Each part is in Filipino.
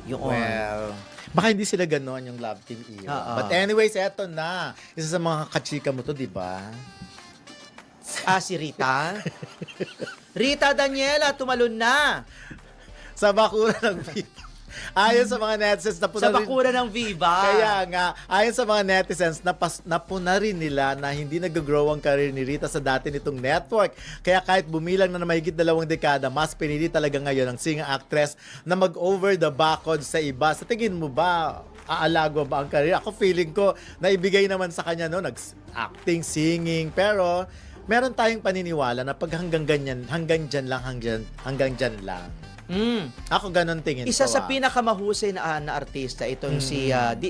Yun. Well, baka hindi sila gano'n yung Love Team Era. Oo. But anyways, eto na. Isa sa mga kachika mo to, di ba? Si Rita? Rita Daniela, tumalon na! Sa bakura ng Viva. Ayon sa mga netizens, Sa bakura ng Viva. Kaya nga, ayon sa mga netizens, napuna rin nila na hindi nag-grow ang career ni Rita sa dati nitong network. Kaya kahit bumilang na mahigit 2 dekada, mas pinili talaga ngayon ang singer-actress na mag-over the backod sa iba. Sa tingin mo ba, aalago ba ang career? Ako feeling ko, naibigay naman sa kanya, no? Nag-acting, singing, pero meron tayong paniniwala na pag hanggang dyan lang. Ako ganun tingin Isa ko. sa pinakamahusay na artista itong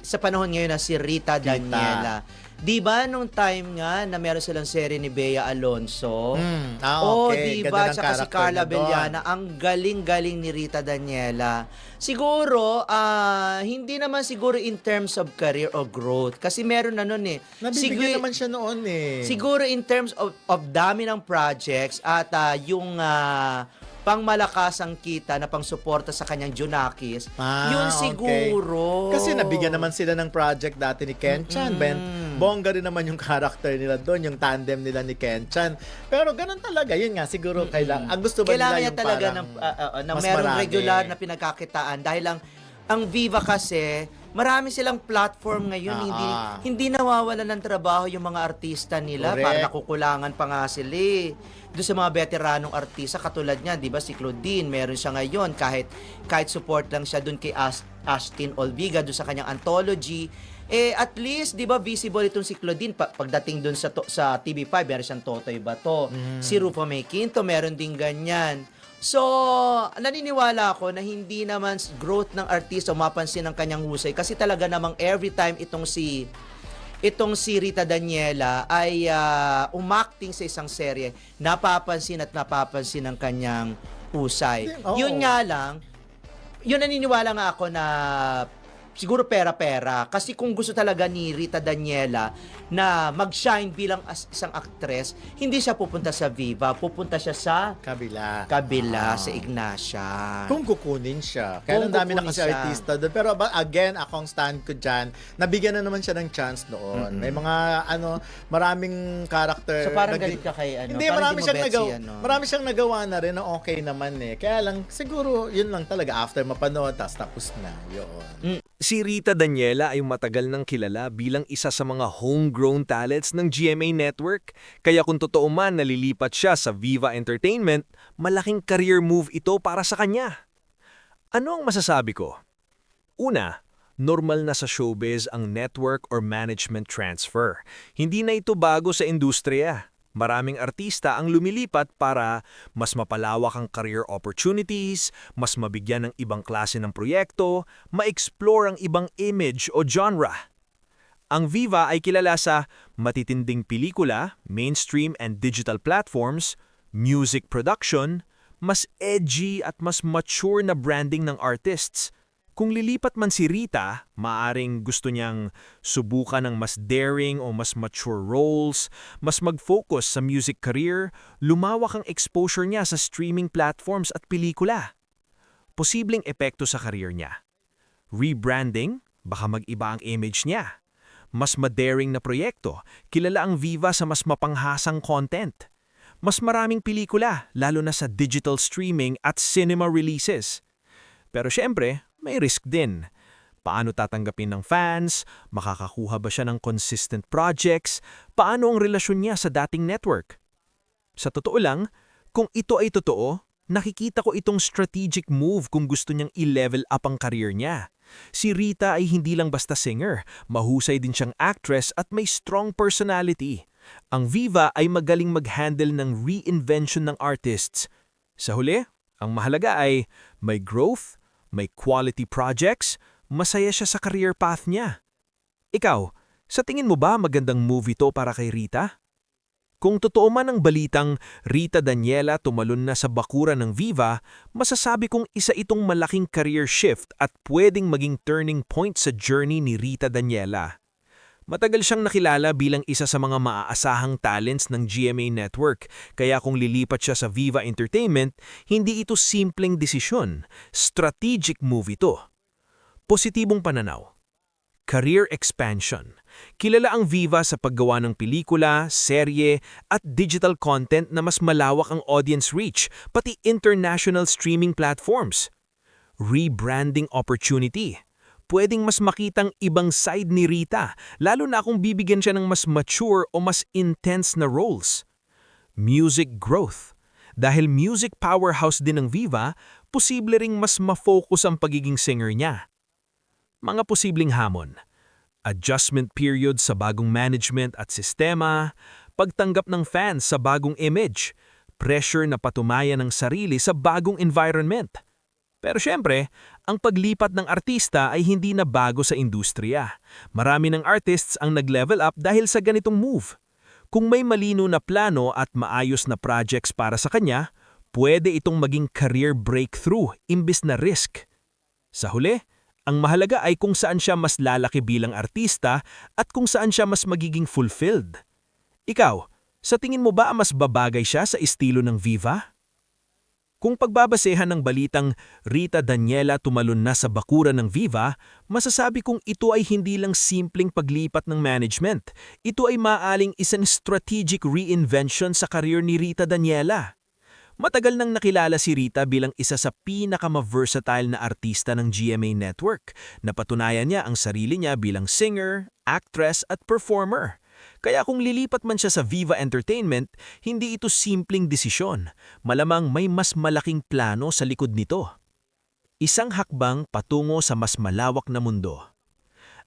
sa panahon ngayon na si Rita Daniela. Di ba nung time nga na meron silang serye ni Bea Alonso? Okay. Di Ganda ba? ng Tsaka si character Carla niya doon. Bellana, ang galing-galing ni Rita Daniela. Siguro, hindi naman siguro in terms of career or growth. Kasi meron na nun eh. Nabibigyan naman siya noon eh. Siguro in terms of dami ng projects at yung pangmalakasang kita na pangsuporta sa kanyang Junakis, yun Okay. siguro. Kasi nabigyan naman sila ng project dati ni Ken Chan. Bongga rin naman yung character nila doon, yung tandem nila ni Ken Chan. Pero ganun talaga, yun nga, siguro kailangan. Ang gusto ba Kailangan nila niya yung talaga parang ng mas merong marami. regular na pinagkakitaan dahil ang Viva kasi marami silang platform ngayon, hindi nawawalan ng trabaho yung mga artista nila. Correct. Para nakukulangan pa nga sila eh. Doon sa mga veteranong artista katulad niya, 'di ba, si Claudine, meron siya ngayon kahit support lang siya doon kay Astin Olviga doon sa kanyang anthology. At least 'di ba visible itong si Claudine pagdating doon sa TV5, meron siyang Totoy Bato. Si Rufo May Quinto meron din ganyan. So, naniniwala ako na hindi naman growth ng artista mapansin ang kanyang husay kasi talaga namang every time itong si Rita Daniela ay umacting sa isang serye, napapansin ang kanyang husay. Oo. Yun nga lang, yun naniniwala nga ako na siguro pera-pera. Kasi kung gusto talaga ni Rita Daniela na mag-shine bilang isang actress, hindi siya pupunta sa Viva, pupunta siya sa kabila sa Ignacia. kung kukunin siya. Kaya Kung ang dami na kukunin kasi siya. artista doon. Pero again, akong stand ko dyan, nabigyan na naman siya ng chance noon. May mga, maraming character. So parang galit ka kay Hindi, parang marami mo siyang bet nagawa. si Marami siyang nagawa na rin na okay naman eh. Kaya lang, siguro, yun lang talaga. After mapanood, tapos na. Yun. Si Rita Daniela ay matagal nang kilala bilang isa sa mga homegrown talents ng GMA Network. Kaya kung totoo man nalilipat siya sa Viva Entertainment, malaking career move ito para sa kanya. Ano ang masasabi ko? Una, normal na sa showbiz ang network or management transfer. Hindi na ito bago sa industriya. Maraming artista ang lumilipat para mas mapalawak ang career opportunities, mas mabigyan ng ibang klase ng proyekto, ma-explore ang ibang image o genre. Ang Viva ay kilala sa matitinding pelikula, mainstream and digital platforms, music production, mas edgy at mas mature na branding ng artists. Kung lilipat man si Rita, maaring gusto niyang subukan ng mas daring o mas mature roles, mas mag-focus sa music career, lumawak ang exposure niya sa streaming platforms at pelikula. Posibleng epekto sa career niya. Rebranding, baka mag-iba ang image niya. Mas madaring na proyekto, kilala ang Viva sa mas mapanghasang content. Mas maraming pelikula, lalo na sa digital streaming at cinema releases. Pero syempre, may risk din. Paano tatanggapin ng fans? Makakakuha ba siya ng consistent projects? Paano ang relasyon niya sa dating network? Sa totoo lang, kung ito ay totoo, nakikita ko itong strategic move kung gusto niyang i-level up ang career niya. Si Rita ay hindi lang basta singer, mahusay din siyang actress at may strong personality. Ang Viva ay magaling mag-handle ng reinvention ng artists. Sa huli, ang mahalaga ay may growth, may quality projects, masaya siya sa career path niya. Ikaw, sa tingin mo ba magandang move ito para kay Rita? Kung totoo man ang balitang Rita Daniela tumalon na sa bakura ng Viva, masasabi kong isa itong malaking career shift at pwedeng maging turning point sa journey ni Rita Daniela. Matagal siyang nakilala bilang isa sa mga maaasahang talents ng GMA Network, kaya kung lilipat siya sa Viva Entertainment, hindi ito simpleng desisyon, strategic move ito. Positibong pananaw. Career expansion. Kilala ang Viva sa paggawa ng pelikula, serye, at digital content na mas malawak ang audience reach, pati international streaming platforms. Rebranding opportunity. Pwedeng mas makitang ibang side ni Rita, lalo na kung bibigyan siya ng mas mature o mas intense na roles. Music growth. Dahil music powerhouse din ng Viva, posible ring mas ma-focus ang pagiging singer niya. Mga posibleng hamon. Adjustment period sa bagong management at sistema, pagtanggap ng fans sa bagong image, pressure na patunayan ng sarili sa bagong environment. Pero syempre, ang paglipat ng artista ay hindi na bago sa industriya. Marami ng artists ang nag-level up dahil sa ganitong move. Kung may malino na plano at maayos na projects para sa kanya, pwede itong maging career breakthrough imbis na risk. Sa huli, ang mahalaga ay kung saan siya mas lalaki bilang artista at kung saan siya mas magiging fulfilled. Ikaw, sa tingin mo ba mas babagay siya sa estilo ng Viva? Kung pagbabasehan ng balitang Rita Daniela tumalon na sa bakuran ng Viva, masasabi kong ito ay hindi lang simpleng paglipat ng management. Ito ay maaling isang strategic reinvention sa career ni Rita Daniela. Matagal nang nakilala si Rita bilang isa sa pinaka-versatile na artista ng GMA Network. Napatunayan niya ang sarili niya bilang singer, actress at performer. Kaya kung lilipat man siya sa Viva Entertainment, hindi ito simpleng desisyon. Malamang may mas malaking plano sa likod nito. Isang hakbang patungo sa mas malawak na mundo.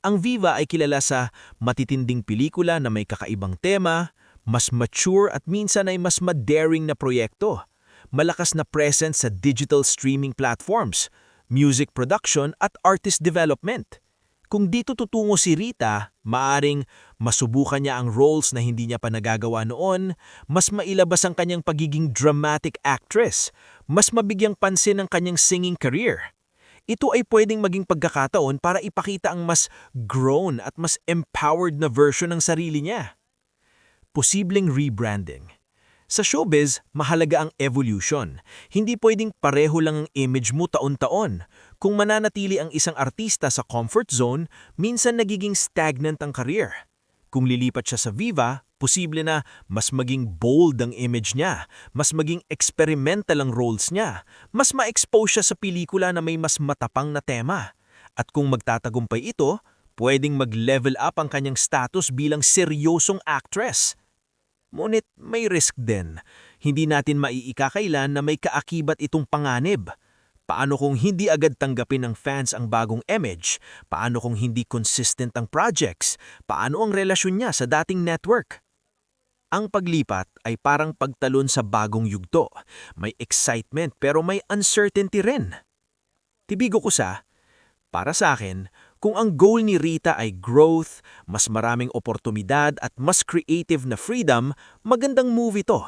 Ang Viva ay kilala sa matitinding pelikula na may kakaibang tema, mas mature at minsan ay mas ma-daring na proyekto, malakas na presence sa digital streaming platforms, music production at artist development. Kung dito tutungo si Rita, maaring masubukan niya ang roles na hindi niya pa nagagawa noon, mas mailabas ang kanyang pagiging dramatic actress, mas mabigyang pansin ang kanyang singing career. Ito ay pwedeng maging pagkakataon para ipakita ang mas grown at mas empowered na version ng sarili niya. Posibleng rebranding. Sa showbiz, mahalaga ang evolution. Hindi pwedeng pareho lang ang image mo taon-taon. Kung mananatili ang isang artista sa comfort zone, minsan nagiging stagnant ang career. Kung lilipat siya sa Viva, posible na mas maging bold ang image niya, mas maging experimental ang roles niya, mas ma-expose siya sa pelikula na may mas matapang na tema. At kung magtatagumpay ito, pwedeng mag-level up ang kanyang status bilang seryosong actress. Ngunit may risk din. Hindi natin maiikakailan na may kaakibat itong panganib. Paano kung hindi agad tanggapin ng fans ang bagong image? Paano kung hindi consistent ang projects? Paano ang relasyon niya sa dating network? Ang paglipat ay parang pagtalon sa bagong yugto. May excitement pero may uncertainty rin. Tibigo ko para sa akin, kung ang goal ni Rita ay growth, mas maraming oportunidad at mas creative na freedom, magandang move ito.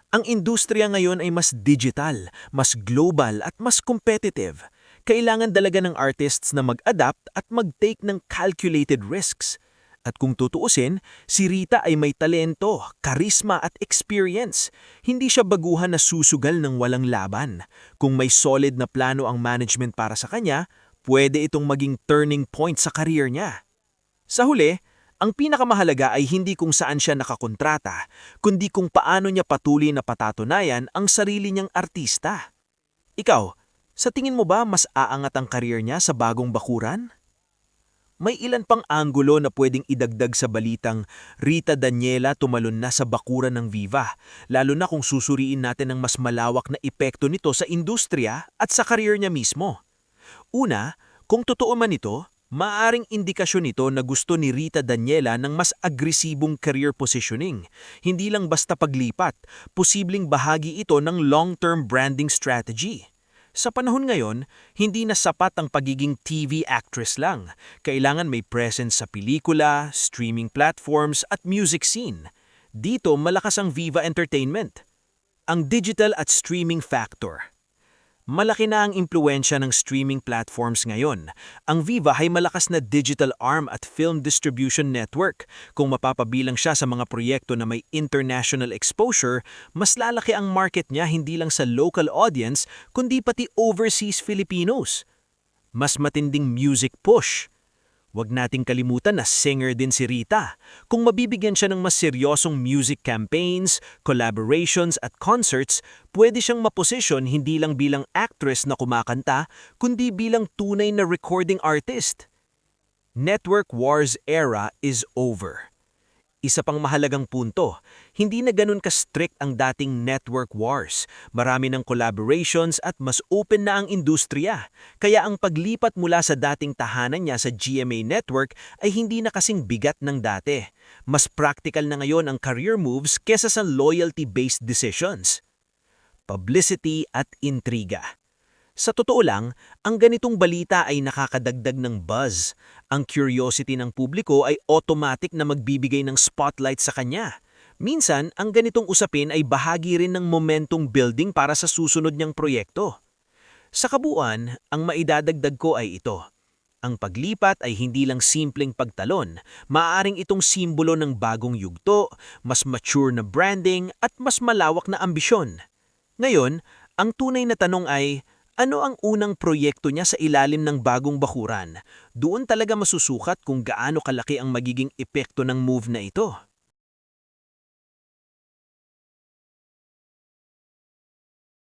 Ang industriya ngayon ay mas digital, mas global at mas competitive. Kailangan talaga ng artists na mag-adapt at mag-take ng calculated risks. At kung tutuusin, si Rita ay may talento, karisma at experience. Hindi siya baguhan na susugal ng walang laban. Kung may solid na plano ang management para sa kanya, pwede itong maging turning point sa career niya. Sa huli, ang pinakamahalaga ay hindi kung saan siya nakakontrata, kundi kung paano niya patuloy na patatunayan ang sarili niyang artista. Ikaw, sa tingin mo ba mas aangat ang career niya sa bagong bakuran? May ilan pang anggulo na pwedeng idagdag sa balitang Rita Daniela tumalon na sa bakuran ng Viva, lalo na kung susuriin natin ang mas malawak na epekto nito sa industriya at sa career niya mismo. Una, kung totoo man ito, maaring indikasyon ito na gusto ni Rita Daniela ng mas agresibong career positioning. Hindi lang basta paglipat, posibleng bahagi ito ng long-term branding strategy. Sa panahon ngayon, hindi na sapat ang pagiging TV actress lang. Kailangan may presence sa pelikula, streaming platforms at music scene. Dito malakas ang Viva Entertainment. Ang digital at streaming factor. Malaki na ang impluensya ng streaming platforms ngayon. Ang Viva ay malakas na digital arm at film distribution network. Kung mapapabilang siya sa mga proyekto na may international exposure, mas lalaki ang market niya hindi lang sa local audience, kundi pati overseas Filipinos. mas matinding music push. Huwag nating kalimutan na singer din si Rita. Kung mabibigyan siya ng mas seryosong music campaigns, collaborations at concerts, pwede siyang maposisyon hindi lang bilang actress na kumakanta, kundi bilang tunay na recording artist. Network Wars era is over. Isa pang mahalagang punto, hindi na ganun ka-strict ang dating network wars. Marami ng collaborations at mas open na ang industriya. Kaya ang paglipat mula sa dating tahanan niya sa GMA Network ay hindi na kasing bigat ng dati. Mas practical na ngayon ang career moves kesa sa loyalty-based decisions. Publicity at intriga. Sa totoo lang, ang ganitong balita ay nakakadagdag ng buzz. Ang curiosity ng publiko ay automatic na magbibigay ng spotlight sa kanya. Minsan, ang ganitong usapin ay bahagi rin ng momentong building para sa susunod niyang proyekto. Sa kabuuan, ang maidadagdag ko ay ito. Ang paglipat ay hindi lang simpleng pagtalon, maaaring itong simbolo ng bagong yugto, mas mature na branding at mas malawak na ambisyon. Ngayon, ang tunay na tanong ay, ano ang unang proyekto niya sa ilalim ng bagong bakuran? Doon talaga masusukat kung gaano kalaki ang magiging epekto ng move na ito.